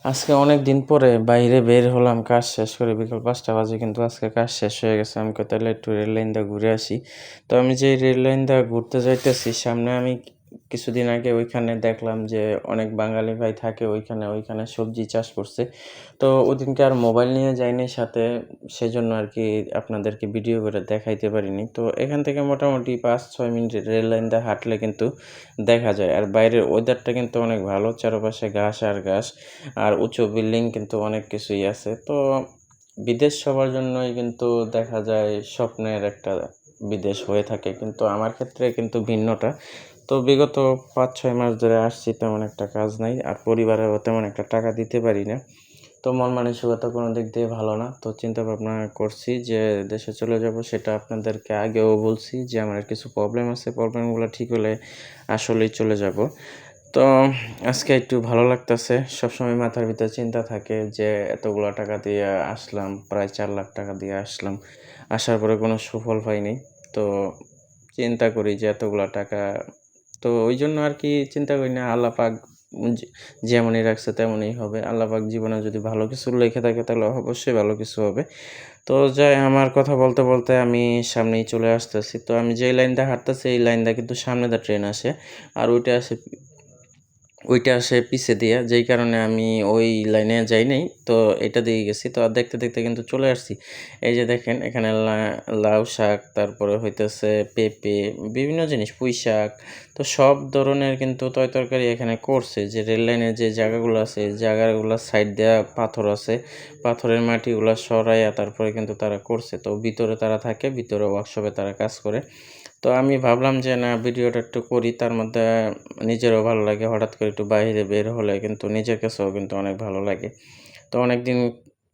আজকে অনেক দিন পরে বাইরে বের হলাম কাজ শেষ করে বিকাল ৫টা বাজে কিন্তু আজকে কাজ শেষ হয়ে গেছে। আমি কই তাহলে একটু রেল লাইন দিয়ে ঘুরে আসি। তো আমি যেই রেল লাইন দিয়ে ঘুরতে যাইতেছি সামনে আমি কিছুদিন আগে ওইখানে দেখলাম যে অনেক বাঙালি ভাই থাকে ওইখানে সবজি চাষ করছে। তো ওদিনকে আর মোবাইল নিয়ে যাইনি সাথে সেজন্য আরকি আপনাদেরকে ভিডিও করে দেখাইতে পারিনি। তো এখান থেকে মোটামুটি ৫-৬ মিনিটের রেল লাইন দিয়ে হাঁটলে কিন্তু দেখা যায়। আর বাইরের ওয়েদারটা কিন্তু অনেক ভালো। চারপাশে ঘাস আর ঘাস। আর উঁচু বিল্ডিং কিন্তু অনেক কিছুই আছে। তো বিদেশ সবার জন্যই কিন্তু দেখা যায় স্বপ্নের একটা বিদেশ হয়ে থাকে। কিন্তু আমার ক্ষেত্রে কিন্তু ভিন্নটা। তো বিগত ৫-৬ মাস ধরে আসছি তেমন একটা কাজ নাই। আর পরিবারেও তেমন একটা টাকা দিতে পারি না। তো মন মানসিকতা কোনো দিক দিয়ে ভালো না। তো চিন্তা ভাবনা করছি যে দেশে চলে যাবো। সেটা আপনাদেরকে আগেও বলছি যে আমার কিছু প্রবলেম আছে। প্রবলেমগুলো ঠিক হলে আসলেই চলে যাবো। তো আজকে একটু ভালো লাগতেছে। সবসময় মাথার ভিতরে চিন্তা থাকে যে এতগুলা টাকা দিয়ে আসলাম, প্রায় ৳৪,০০,০০০ দিয়ে আসলাম। আসার পরে কোনো সুফল পাইনি। তো চিন্তা করি যে এতগুলা টাকা তো ওইজন্য আরকি চিন্তা করি না আল্লাহ পাক যে যেমনই রাখছে তেমনই হবে। আল্লাহ পাক জীবনে যদি ভালো কিছু লিখে থাকে তাহলে অবশ্যই ভালো কিছু হবে। তো যাই আমার কথা বলতে, বলতে আমি সামনেই চলে আসতেছি। তো আমি যেই লাইন দিয়ে হাঁটতেছি এই লাইন দিয়ে কিন্তু সামনে দিয়ে ট্রেন আসে। আর ওইটা আসে পিছে দিয়া, যেই কারণে আমি ওই লাইনে যাই নাই। তো এটা দিয়ে গেছি। তো আর দেখতে, দেখতে কিন্তু চলে আসছি। এই যে দেখেন এখানে লাউ শাক, তারপরে হইতেছে পেঁপে, বিভিন্ন জিনিস পুঁইশাক। তো সব ধরনের কিন্তু তরকারি এখানে করছে। যে রেল লাইনের যে জায়গাগুলো আছে, এই জায়গাগুলোর সাইড দিয়া পাথর আছে। পাথরের মাটিগুলা সরাইয়া তারপরে কিন্তু তারা করছে। তো ভিতরে তারা থাকে, ভিতরে ওয়ার্কশপে তারা কাজ করে। তো আমি ভাবলাম যে না ভিডিওটা একটু করি। তার মধ্যে নিজেরও ভালো লাগে। হঠাৎ করে একটু বাহিরে বের হলে কিন্তু নিজের কাছেও কিন্তু অনেক ভালো লাগে। তো অনেকদিন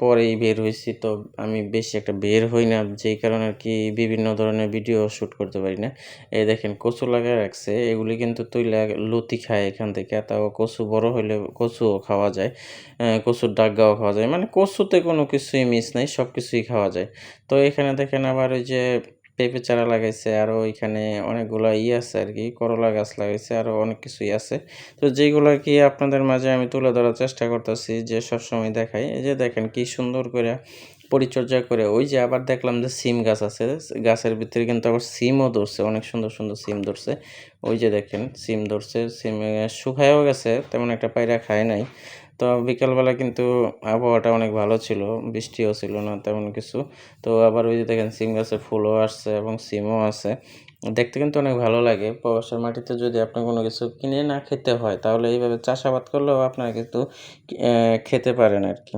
পরেই বের হইছি। তো আমি বেশি একটা বের হই না। যেই কারণে আরকি বিভিন্ন ধরনের ভিডিও শুট করতে পারি না। এই দেখেন কচু লাগায় রাখছে। এগুলি কিন্তু তুইলা লতি খায় এখান থেকে। তাও কচু বড় হইলে কচুও খাওয়া যায়। কচুর ডাগ্গাও খাওয়া যায়। মানে কচুতে কোনো কিছুই মিস নাই। সবকিছুই খাওয়া যায়। তো এখানে দেখেন আবার ওই যে পেঁপে চারা লাগাইছে। আরো এখানে অনেকগুলা আছে আরকি। করলা গাছ লাগাইছে। আরো অনেক কিছুই আছে। তো যেইগুলো আরকি আপনাদের মাঝে আমি তুলে ধরার চেষ্টা করতেছি যে সবসময় দেখাই। এই যে দেখেন কি সুন্দর কইরা পরিচর্যা করে ওই যে আবার দেখলাম যে সিম গাছ আছে। গাছের ভিতরে কিন্তু আবার সিমও ধরছে। অনেক সুন্দর, সুন্দর সিম ধরছে। ওই যে দেখেন সিম ধরছে। সিম শুকায়ও গেছে। তেমন একটা পাইরা খায় নাই। তো বিকালবেলা কিন্তু আবহাওয়াটা অনেক ভালো ছিল। বৃষ্টিও ছিল না তেমন কিছু। তো আবার ওই যে দেখেন সিম গাছে ফুলও আসছে এবং সিমও আছে। দেখতে কিন্তু অনেক ভালো লাগে। প্রবাসের মাটিতে যদি আপনার কোনো কিছু কিনে না খেতে হয়, তাহলে এইভাবে চাষাবাদ করলেও আপনারা কিন্তু খেতে পারেন আরকি।